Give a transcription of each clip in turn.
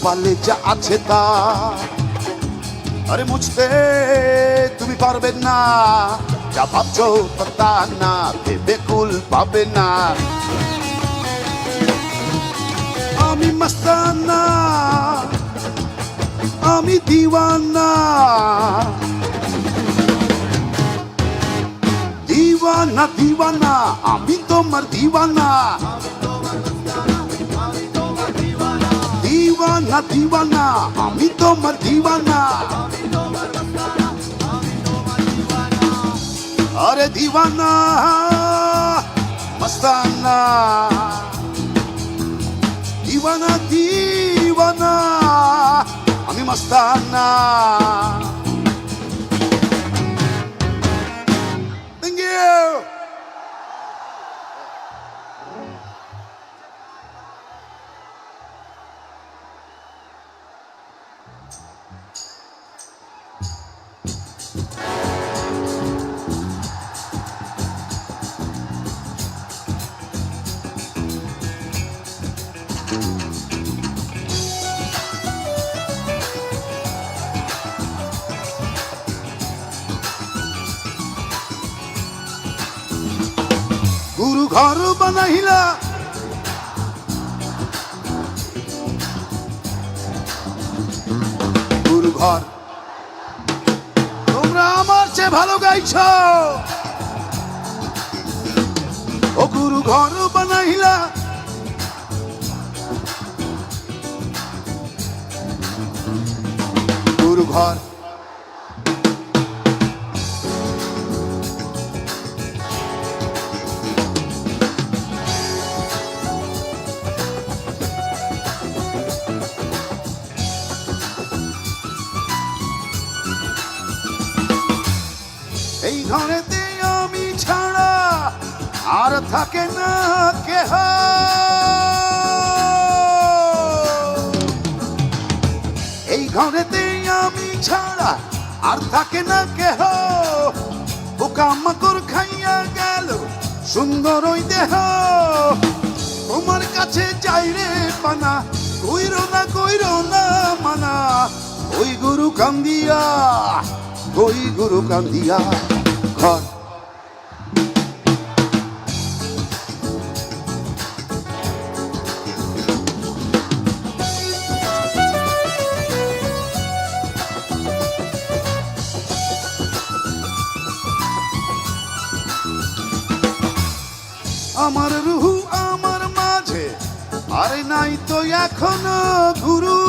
কপালে যা আছে তা আরে মুছতে তুমি পারবে না, যা ভাবছো তা না, ভেবে কুল পাবে না। আমি মস্তানা, আমি দিওয়ানা, দিওয়ানা দিওয়ানা, আমি তোমার দিওয়ানা, দিওয়ানা দিওয়ানা, আমি তোমার দিওয়ানা। अरे दीवाना मस्ताना, दीवाना दीवाना, আমি মস্তানা। Thank you. গুরু ঘর বানাইলা, গুরু ঘর, তোমরা আমার চেয়ে ভালো গাইছ। ও গুরু ঘর বানাইলা, গুরু ঘর, এই ঘরেতে আমি ছাড়া আর থাকে না কেহ, এই ঘরেতে আমি ছাড়া আর থাকে না কেহ। পোকামাকড় খাইয়া গেল সুন্দর ওই দেহ, তোমার কাছে যাই রে পানা, কইরো না মানা। ওই গুরু কান্দিয়া, ওই গুরু কান্দিয়া ঘর, আমার রুহু আমার মাঝে আরে নাই তো এখনো গুরু,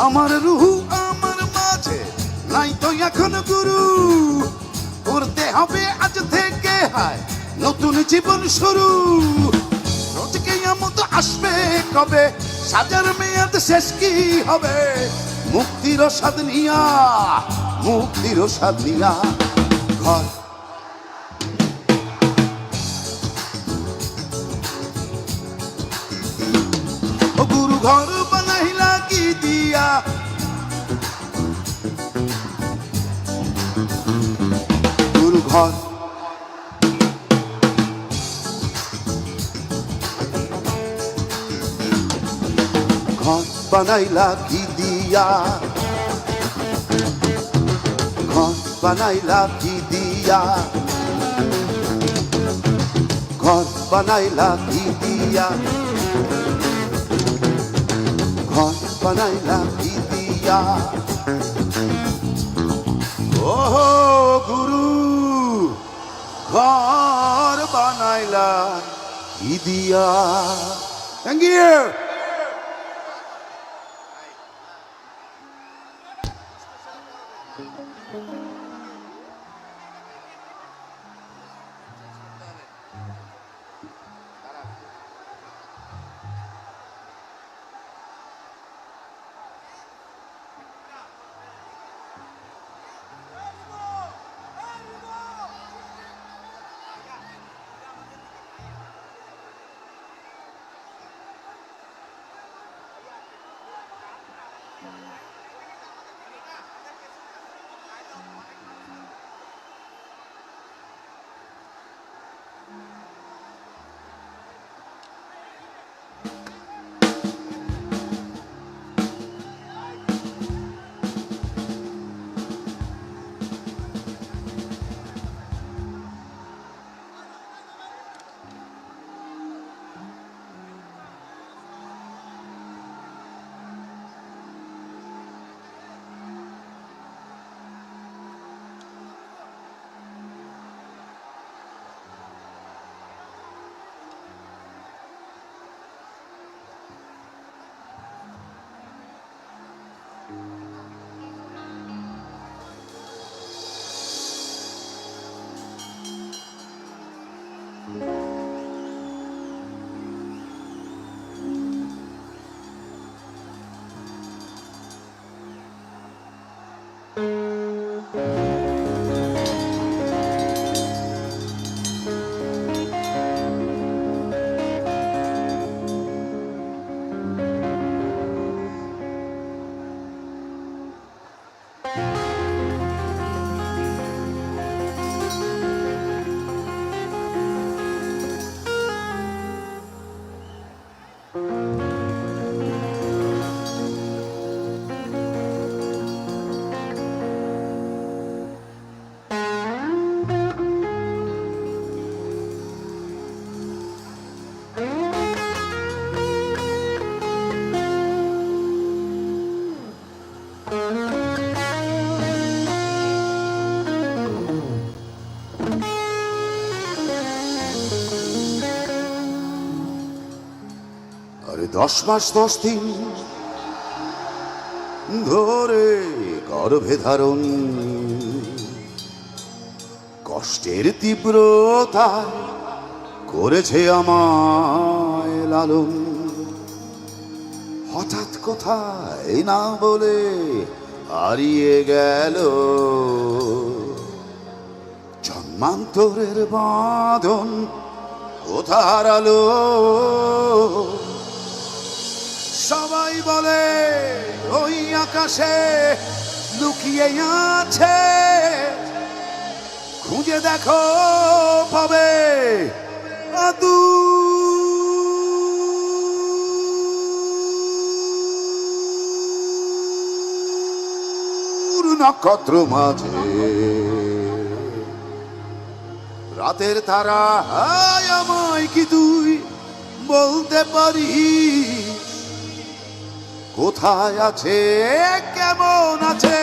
আমার রুহু আমার মাঝে নাই তো এখনো গুরু। করতে হবে আজ থেকে হায় নতুন জীবন শুরু, রোজকে মতো আসবে কবে, সাজার মেয়াদ শেষ কি হবে। মুক্তির স্বাদ নিয়া, মুক্তির স্বাদ নিয়া ঘর, ও গুরু ঘর বানাইলা কি দিয়া, গুরু ঘর, ঘর বানাইলা কি দিয়া, ঘর বানাইলা কি দিয়া, ঘর বানাইলা কি দিয়া, ঘর বানাইলা কি দিয়া। ও গুরু ঘর বানাইলা কি দিয়া। Thank you. আরে 10 মাস 10 দিন ধরে গর্ভে ধারণ, কষ্টের তীব্রতা করেছে আমায় লালন। হঠাৎ কোথায় না বলে হারিয়ে গেল, জন্মান্তরের বাঁধন কোথা হারালো। সবাই বলে ওই আকাশে লুকিয়ে আছে, খুঁজে দেখো পাবে আদুর নক্ষত্র মাঝে। রাতের তারা হায় আমায় কি তুই বলতে পারিস, কোথায় আছে কেমন আছে?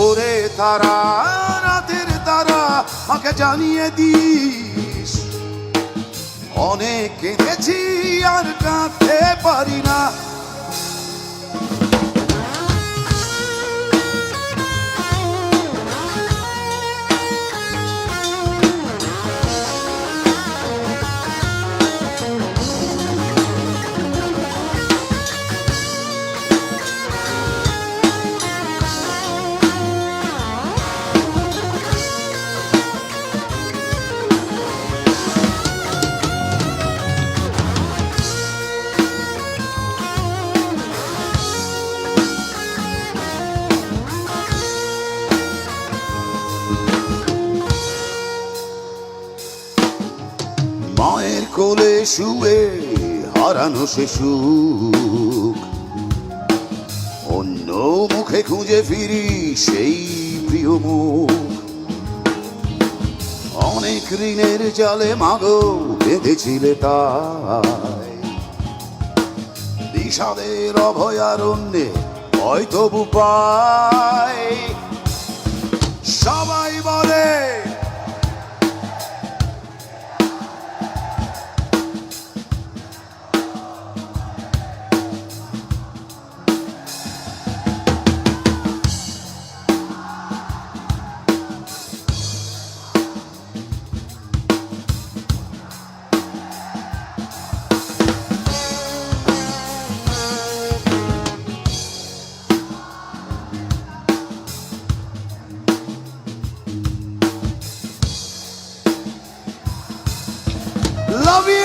ওরে তারা, রাতের তারা, আমাকে জানিয়ে দিস। অনেক কেঁদেছি আর কাঁদতে পারি না। মায়ের কোলে শুয়ে হারানো সে সুখ, অন্য মুখে খুঁজে ফিরি সেই প্রিয় মুখ। অনেক ঋণের জালে মাগো বেঁধেছিলে তাই, বিষাদের অভয়ারণ্যে হয়তো উপায়। সবাই বলে love you.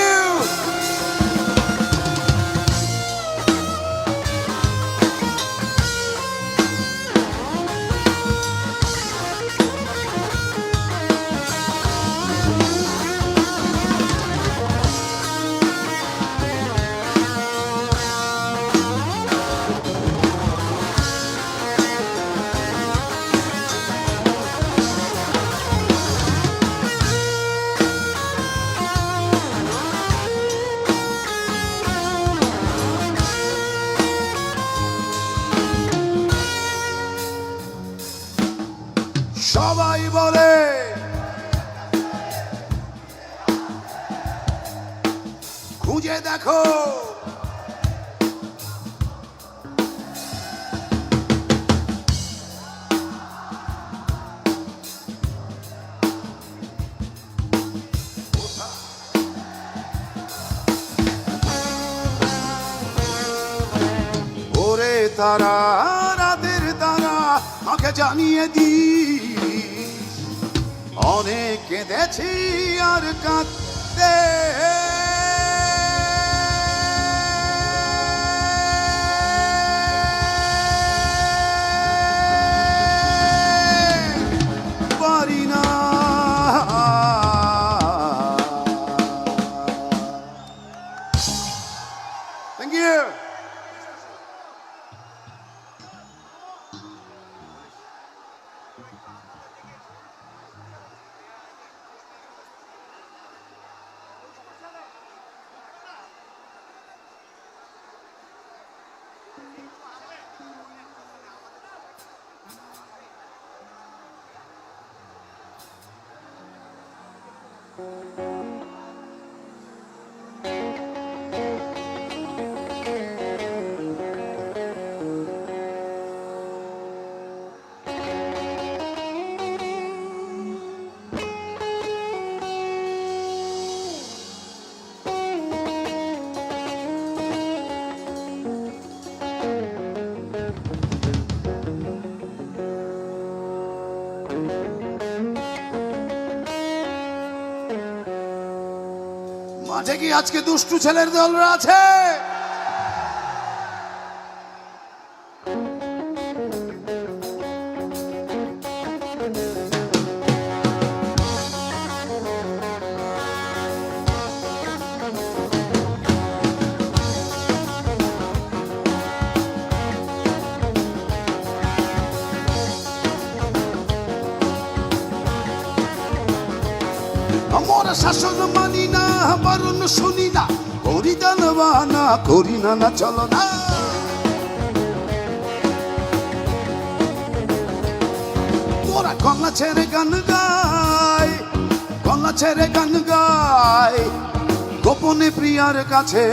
সবাই বলে খুঁজে দেখো, তারা রাতের তারা আমাকে জানিয়ে দিস অনেক কেঁদেছি আর কাঁদতে পারি না। Thank you. মাঝে কি আজকে দুষ্টু ছেলের দলরা আছে? আমরা শাসন মানি না, বারণ শুনি না, করি দানবানা, করি না না চলো না। তোরা গলা ছেড়ে গান গায়, গলা ছেড়ে গান গায় গোপনে প্রিয়ার কাছে,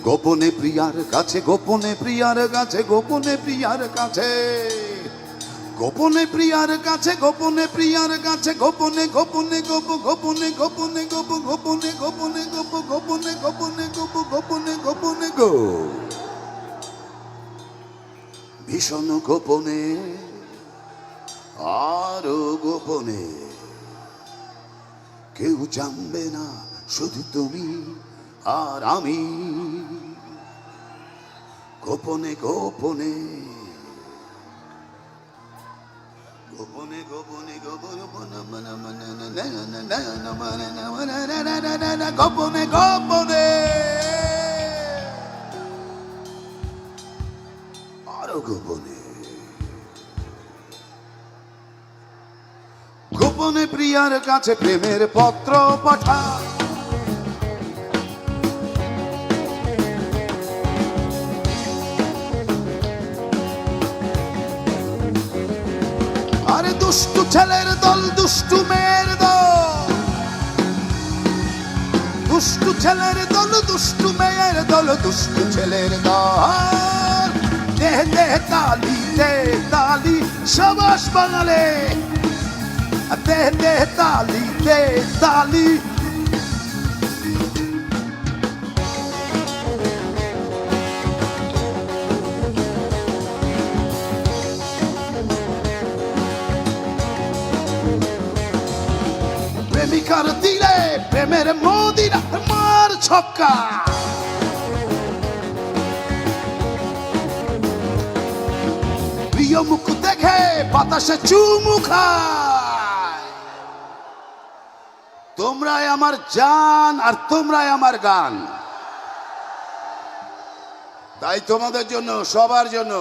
গোপনে প্রিয়ার কাছে, গোপনে প্রিয়ার কাছে, গোপনে প্রিয়ার কাছে, গোপনে প্রিয়ার কাছে, গোপনে প্রিয়ার কাছে, গোপনে গোপনে গোপ, গোপনে গোপনে গোপ, গোপনে গোপনে গোপ, গোপনে গোপনে গোপ, গোপনে গোপনে গো, ভীষণ গোপনে আরো গোপনে, কেউ জানবে না শুধু তুমি আর আমি, গোপনে গোপনে গোপনে গোপনে গোপনে গোপনে গোপনে আরো গোপনে, গোপনে প্রিয়ার কাছে প্রেমের পত্র পাঠা, আরে দুষ্টু ছেলের দল, দুষ্টু মেয়ের দল, দুষ্টু ছেলের দল, দুষ্টু মেয়ের দল, দুষ্টু ছেলের দল, দেহ দেহ তালি, দেহ তালি, সাবাস বাঙালি, দেহ দেহ তালি, দেহ তালি, প্রেমিকার দিলে প্রেমের মদিনা মার ছক্কা, প্রিয় মুখ দেখে বাতাসে চুমু খায়, তোমরাই আমার জান আর তোমরাই আমার গান, তাই তোমাদের জন্য, সবার জন্য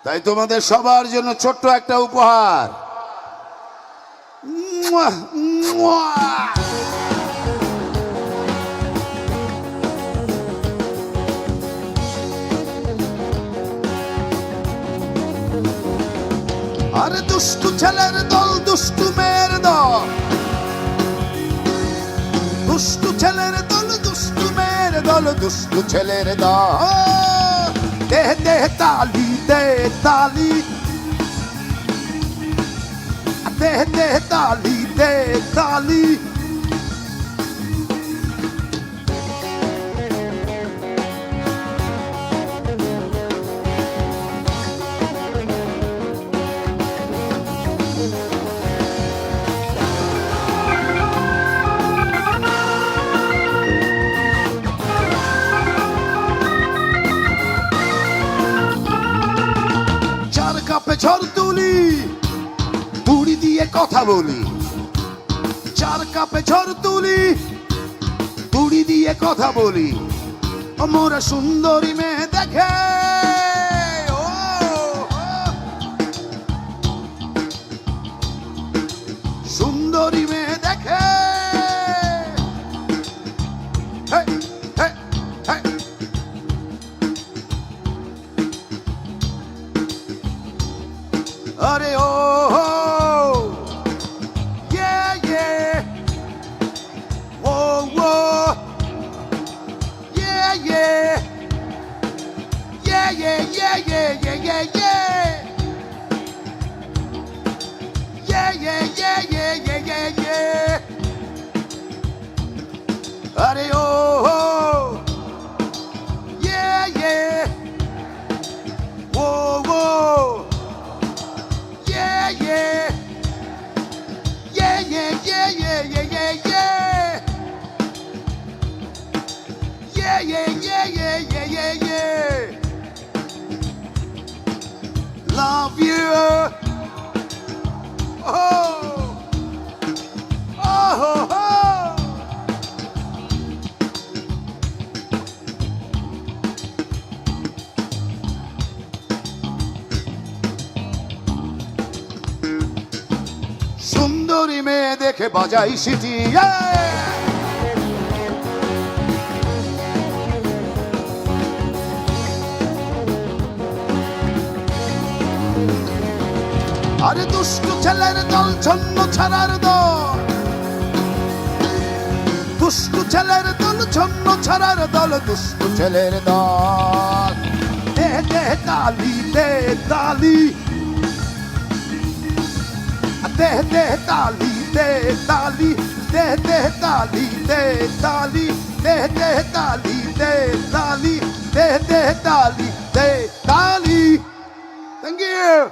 তাই তোমাদের সবার জন্য ছোট্ট একটা উপহার। আরে দুষ্টু ছেলের দল, দুষ্টু মেয়ের দল, দুষ্টু ছেলের দল, দুষ্টু মেয়ের দল, দুষ্টু ছেলের দল, দে দে তালি দে তালি দে দে তালি দে তালি চার কাপে ঝড় তুলি বুড়ি দিয়ে কথা বলি চার কাপে ঝড় তুলি বুড়ি দিয়ে কথা বলি মোরা সুন্দরী মেয়ে দেখে ও, সুন্দরী মেয়ে দেখে হে, হে, হে। আরে ও yeah yeah whoa whoa yeah yeah yeah yeah yeah yeah yeah yeah yeah yeah yeah yeah yeah yeah yeah yeah Are oh yeah yeah whoa whoa yeah yeah yeah yeah yeah yeah yeah yeah yeah yeah yeah yeah yeah yeah yeah love you oh oh oh সুন্দরী মেয়ে দেখে বাজাই city আরে দুষ্টু ছেলের দল ছন্ন ছাড়ার দল দুষ্টু ছেলের দল ছন্ন ছাড়ার দল দুষ্টু ছেলের দল দে দে তালি দে তালি দে দে তালি দে তালি দে দে তালি দে তালি দে দে তালি দে তালি দে দে তালি দে তালি Thank you.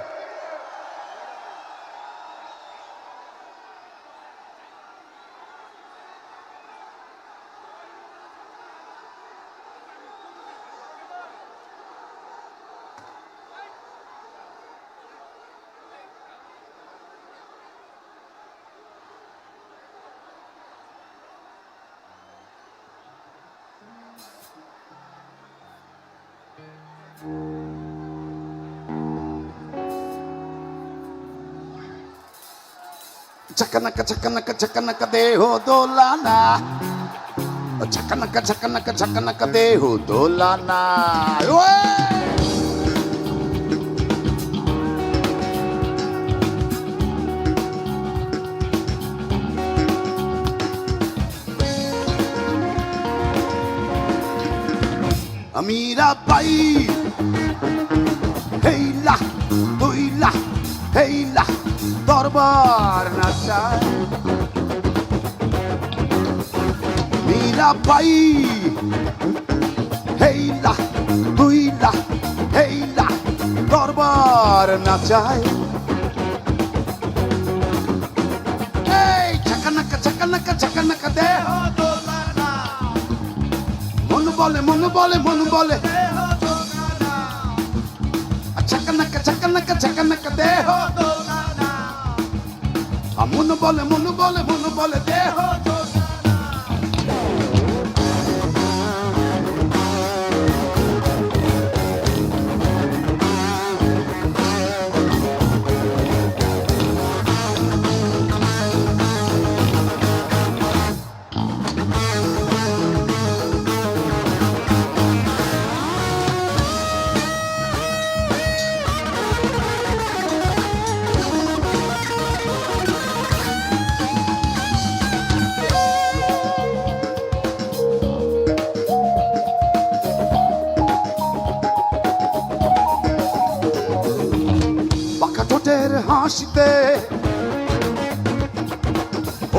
Chakanaka deho dolana. Chakanaka deho dolana. Amira bai. Hey la, oi la, hey la. দরবার নাচায় মীরা বাই হেইলা হুইলা হেইলা দরবার নাচায় এই চাকানাকা দেহ দোলানা মন বলে চাকানাকা দেহ মন বলে দেহ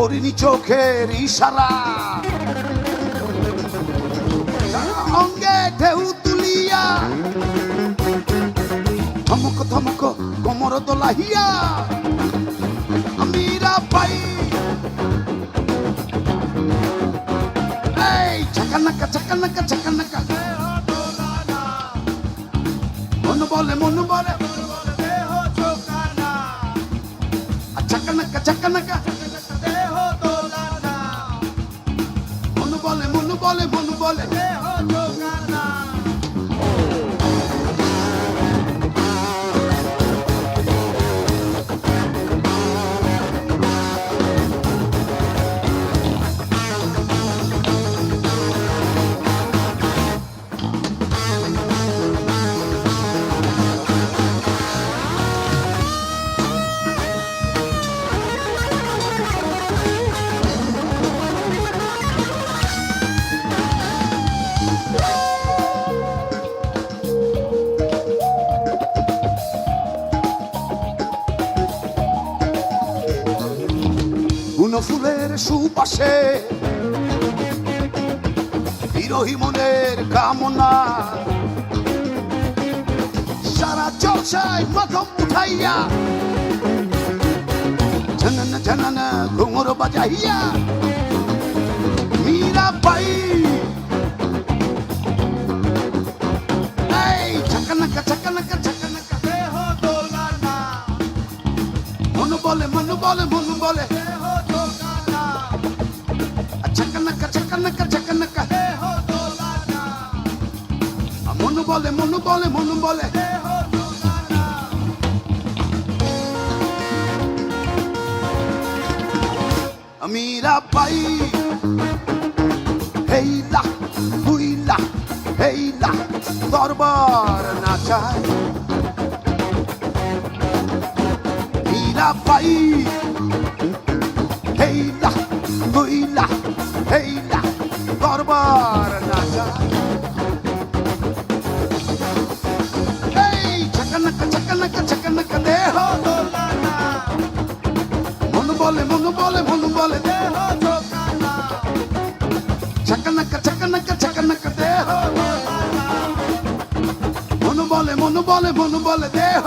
হরিণী চোখের ইশারা অঙ্গে ঢেউ তুলিয়া থমক থমক কোমর দোলাহিয়া মীরা বাই এই চাকানাকা চাকানাকা চাকানাকা মন বলে চাকানাকা চাকানাকা মন বলে ফুলের সুপাশে বিরহী মনের কামনা সারা চর্চায় মাথম উঠাইয়া ঝনন ঝনন ঘুঙুর বাজাইয়া মীরা বাই এই চাকানাকা চাকানাকা চাকানাকা মন বলে চাকানাকা চাকানাকা চাকানাকা মন বলে মীরা বাই হেইলা হুইলা হেইলা দরবার নাচায় মীরা বাই হেইলা হুইলা হেইলা দরবার নাচায় এই চাকানাকা চাকানাকা চাকানাকা দেহ দোলানা মন বলে দেহ দোলানা চাকানাকা চাকানাকা চাকানাকা দেহ দোলানা মন বলে দেহ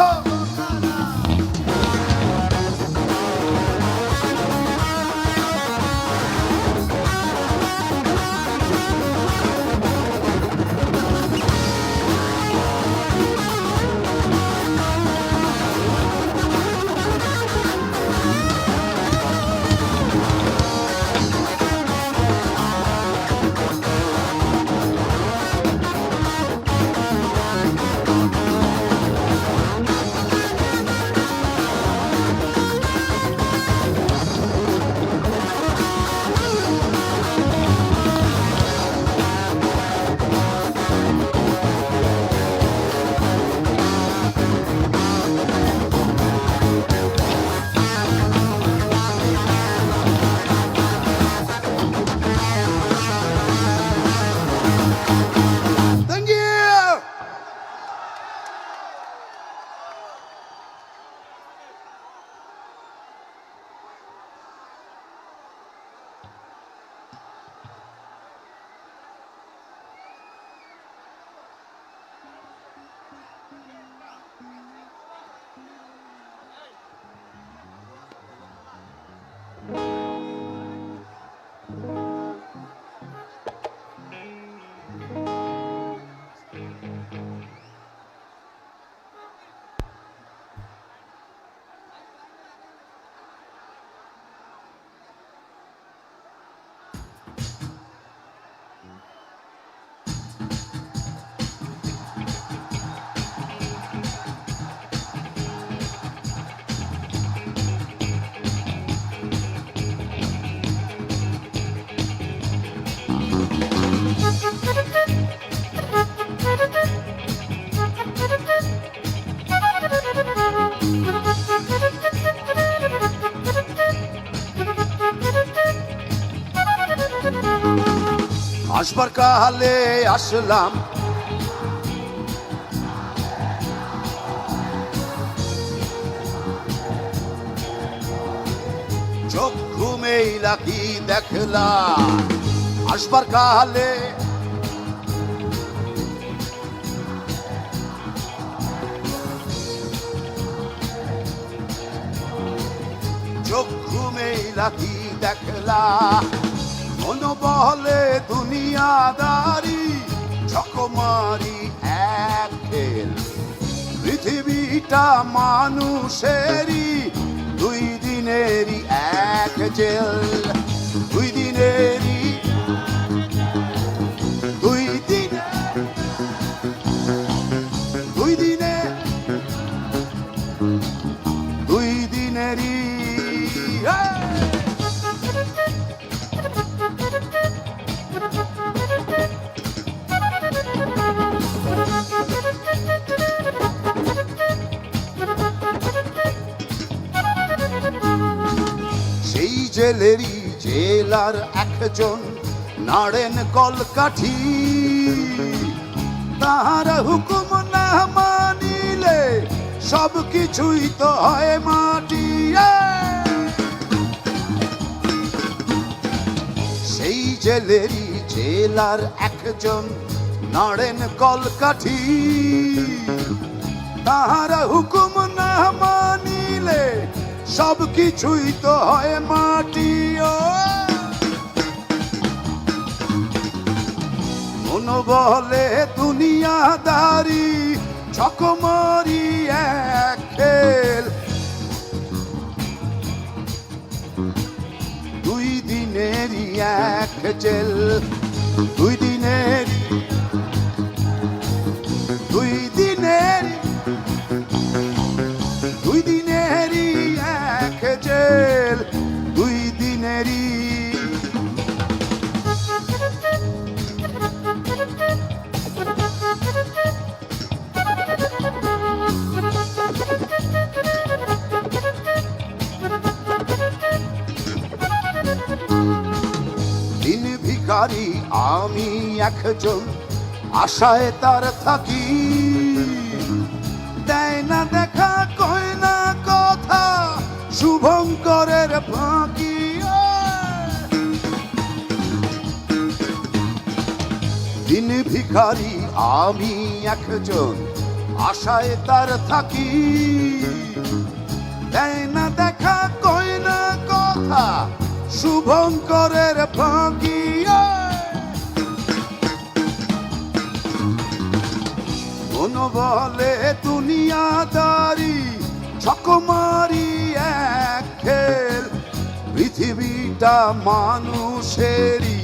আসবার কালে আসলাম চোখ ঘুমেইলা কি দেখলা আসবার কালে, চোখ ঘুমেইলা কি দেখলা, মন বলে দুনিয়াদারি ঝকমারি এক খেল, পৃথিবীটা মানুষেরই দুই দিনেরই এক জেল, দুই দিনেরই দুই দিনে দুই দিনে দুই দিনেরই সেই জেলেরই জেলার একজন নাড়েন কলকাঠি, তাহার হুকুম না মানিলে সব কিছুই তো হয় মাটি। সেই জেলেরই জেলার একজন নাড়েন কলকাঠি, তাহার হুকুম না মানিলে সব কিছুই তো হয় মাটি। মন বলে দুনিয়াদারি ঝকমারি এক খেল, দুই দিনেরই এক জেল, দুই দিনেরই দুই দিনেরই দুই দিনেরই এক জেল, দুই দিনেরই দিন ভিখারি আমি একজন আশায় তার থাকি, দেয় না দেখা কয় না কথা শুভঙ্করের ফাঁকি। দিন ভিখারি আমি একজন আশায় তার থাকি, দেয় না দেখা কয় না কথা শুভঙ্করের ফাঁকি। মন বলে দুনিয়াদারি ঝকমারি এক খেল, পৃথিবীটা মানুষেরই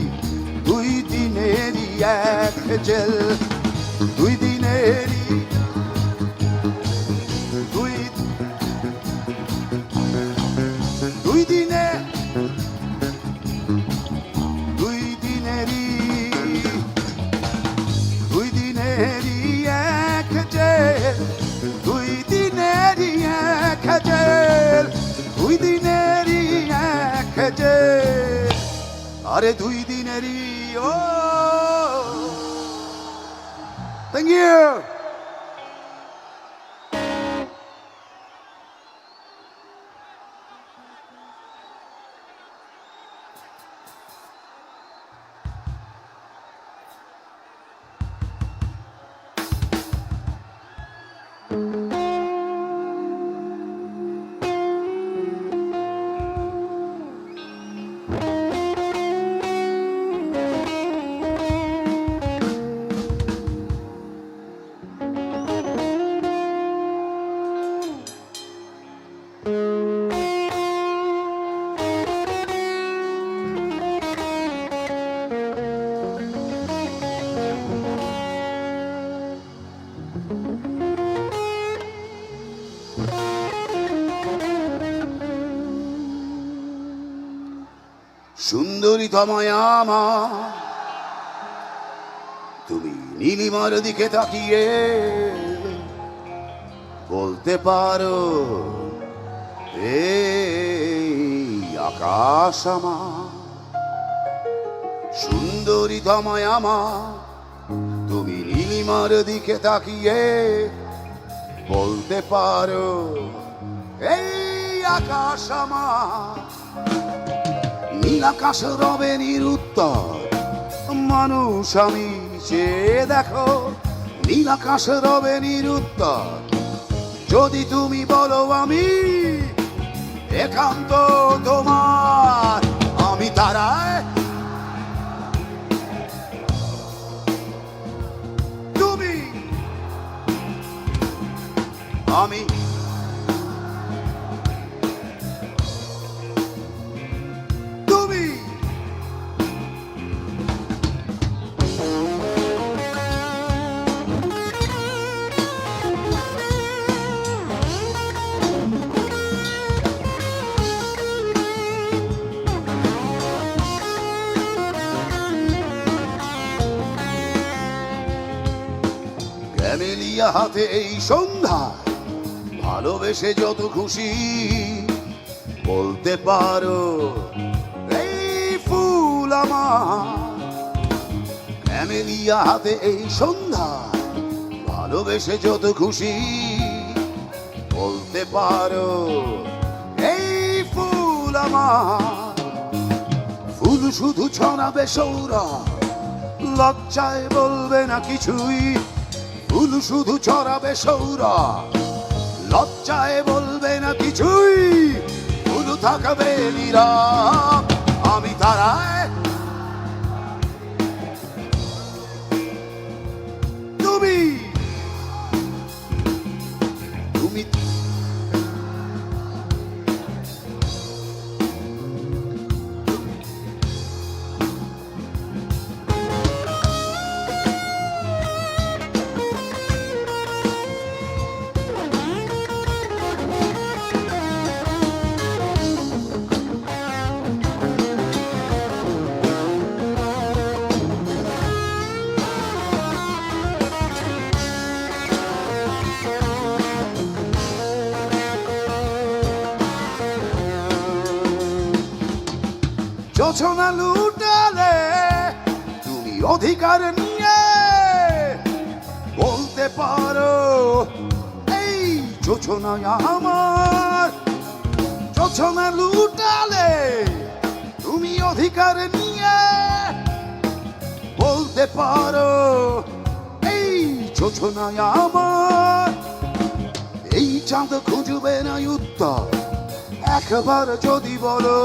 দুই দিনেরই এক জেল, দুই দিনেরই দুই দুই দিনে দুই দিনেরই দুই দিনেরই এক জেল, দুই দিনেরই এক জেল, দুই দিনেরই এক জেল, আরে দুই দিনেরই। ও থ্যাংক ইউ। সুন্দরী তোমায় আমার, তুমি নীলিমার দিকে তাকিয়ে বলতে পারো এই আকাশ আমার। সুন্দরী তোমায় আমার, তুমি নীলিমার দিকে তাকিয়ে বলতে পারো এই আকাশ আমার। নীল আকাশ রবে নিরুত্তর মানুষ আমি সে দেখো নীল আকাশ রবে নিরুত্তর যদি তুমি বলো আমি একান্ত তোমার আমি তারায় তুমি আমি তুমি ক্যামেলিয়া হাতে এই সন্ধ্যা ভালোবেসে যত খুশি বলতে পারো এই ফুল আমার ক্যামেলিয়া হাতে এই সন্ধ্যা ভালোবেসে যত খুশি বলতে পারো এই ফুল আমার ফুল শুধু ছড়াবে সৌরভ লজ্জায় বলবে না কিছুই ফুল শুধু ছড়াবে সৌরভ লজ্জায় বলবে না কিছুই ফুল থাকবে নীরব আমি তারায় তুমি তুমি যোছনা লুটালে তুমি অধিকার নিয়ে বলতে পারো এই যোছনা আমার যোছনা লুটালে তুমি অধিকার নিয়ে বলতে পারো এই যোছনা আমার এই চাঁদ খুঁজবে না উত্তর একবার যদি বলো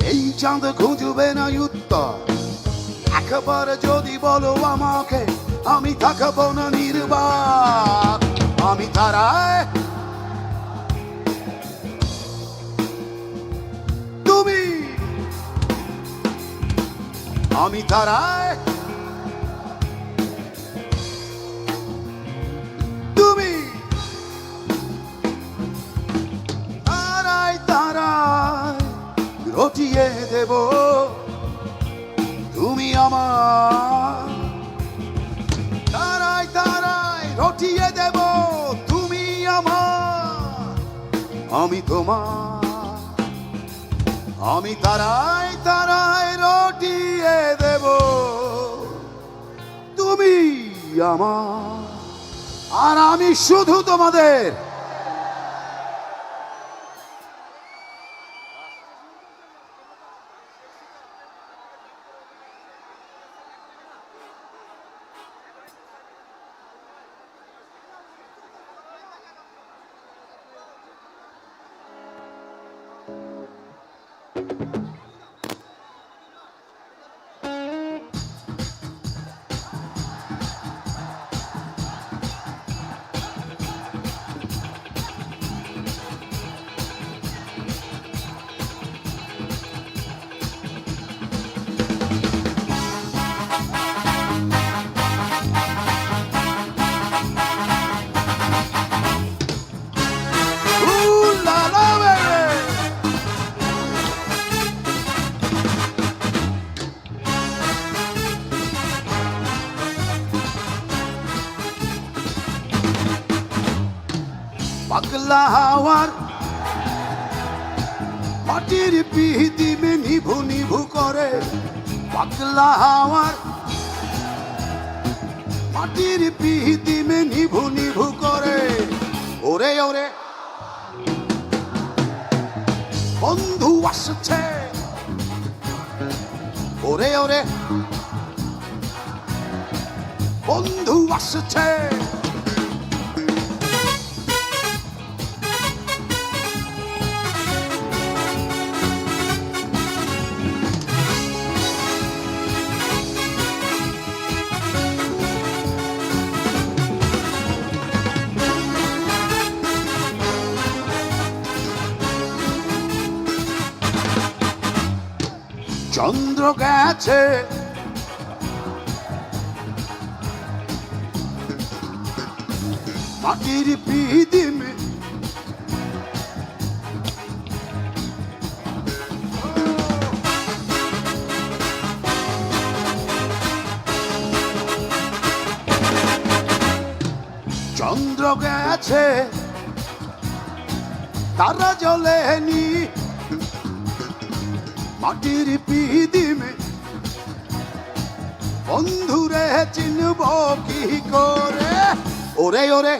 এই চাঁদ খুঁজবে না উত্তর একবার যদি বলো আমাকে আমি থাকবো না নির্বাক আমি তারায় তুমি আমি তারায় তুমি তারায় তারায় রটিয়ে দেব তুমি আমার তারায় তারায় রটিয়ে দেব তুমি আমার আমি তোমার আমি তারায় তারায় রটিয়ে দেব তুমি আমার আর আমি শুধু তোমাদের পাগলা হাওয়ার মাটির পিহিতিমে নিভু নিভু করে পাগলা হাওয়ার মাটির পিহিতিমে নিভু নিভু করে ওরে ওরে বন্ধু আসছে ওরে ওরে বন্ধু আসছে চন্দ্র গেছে মাটির পিদিমে চন্দ্র গেছে তারা জ্বলেনি মাটির পিদিমে বন্ধুরে চিনব কি করে ওরে ওরে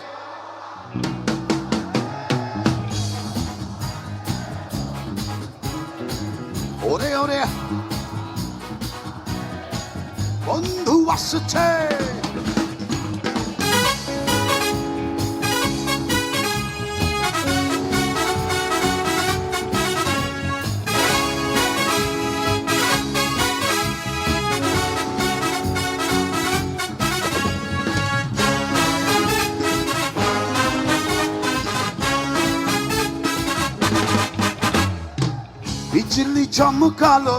ওরে ওরে বন্ধু আসছে বিজলি চমকালো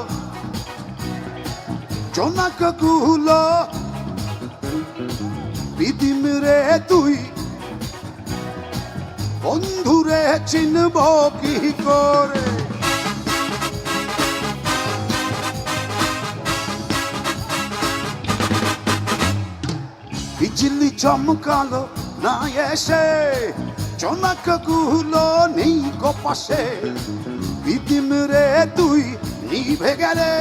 জোনাকগুলো বিদিম রে তুই বন্ধুরে চিনব কি করে বিজলি চমকালো না এসে জোনাকগুলো নেই কপাশে বিদিম রে তুই নিভে গেলে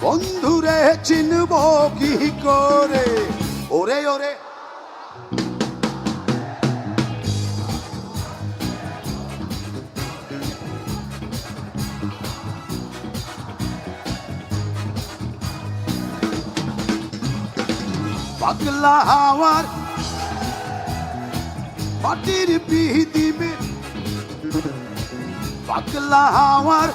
বন্ধুরে চিনব কি করে ওরে ওরে পাগলা হাওয়ার মাটির পিদিমে পাগলা হাওয়ার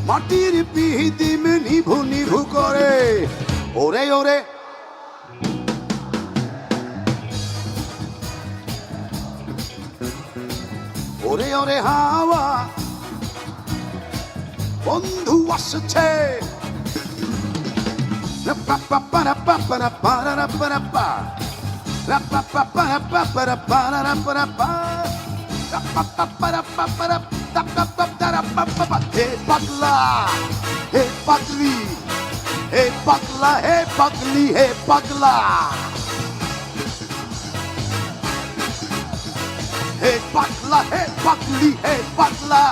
মাটির পিদিমে নিভু নিভু করে ওরে ওরে ওরে ওরে হাওয়া বন্ধু আসছে हे पगला हे पगली हे पगला हे पगली हे पगला हे पगला हे पगली हे पगला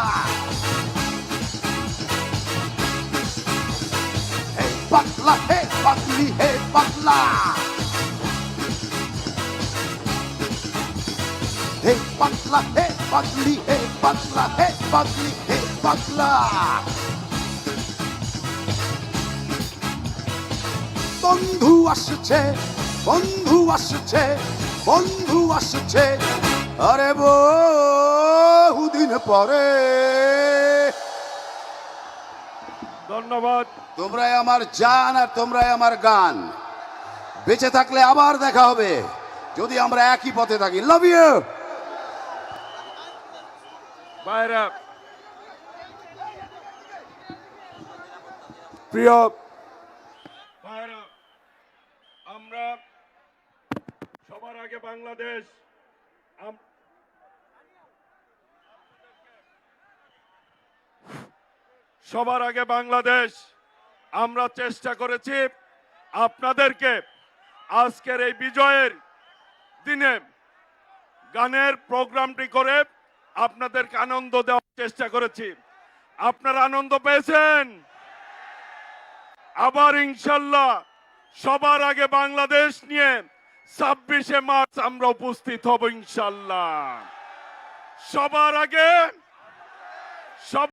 हे पगला हे पगली हे पगला हे पगला हे पगली हे पगला हे पगली हे पगला বন্ধু আসছে বন্ধু আসছে বন্ধু আসছে আরে বহুদিন পরে ধন্যবাদ। তোমরাই আমার জান আর তোমরাই আমার গান বেঁচে থাকলে আবার দেখা হবে যদি আমরা একই পথে থাকি লাভ ইউ বাইরা প্রিয় ভাইরা, আমরা সবার আগে বাংলাদেশ সবার আগে বাংলাদেশ আমরা চেষ্টা করেছি আপনাদেরকে আজকের এই বিজয়ের দিনে গানের প্রোগ্রামটি করে আপনাদেরকে আনন্দ দেওয়ার চেষ্টা করেছি। আপনারা আনন্দ পেয়েছেন? আবার ইনশাল্লাহ সবার আগে বাংলাদেশ নিয়ে 26শে মার্চ আমরা উপস্থিত হব ইনশাল্লাহ। সবার আগে সব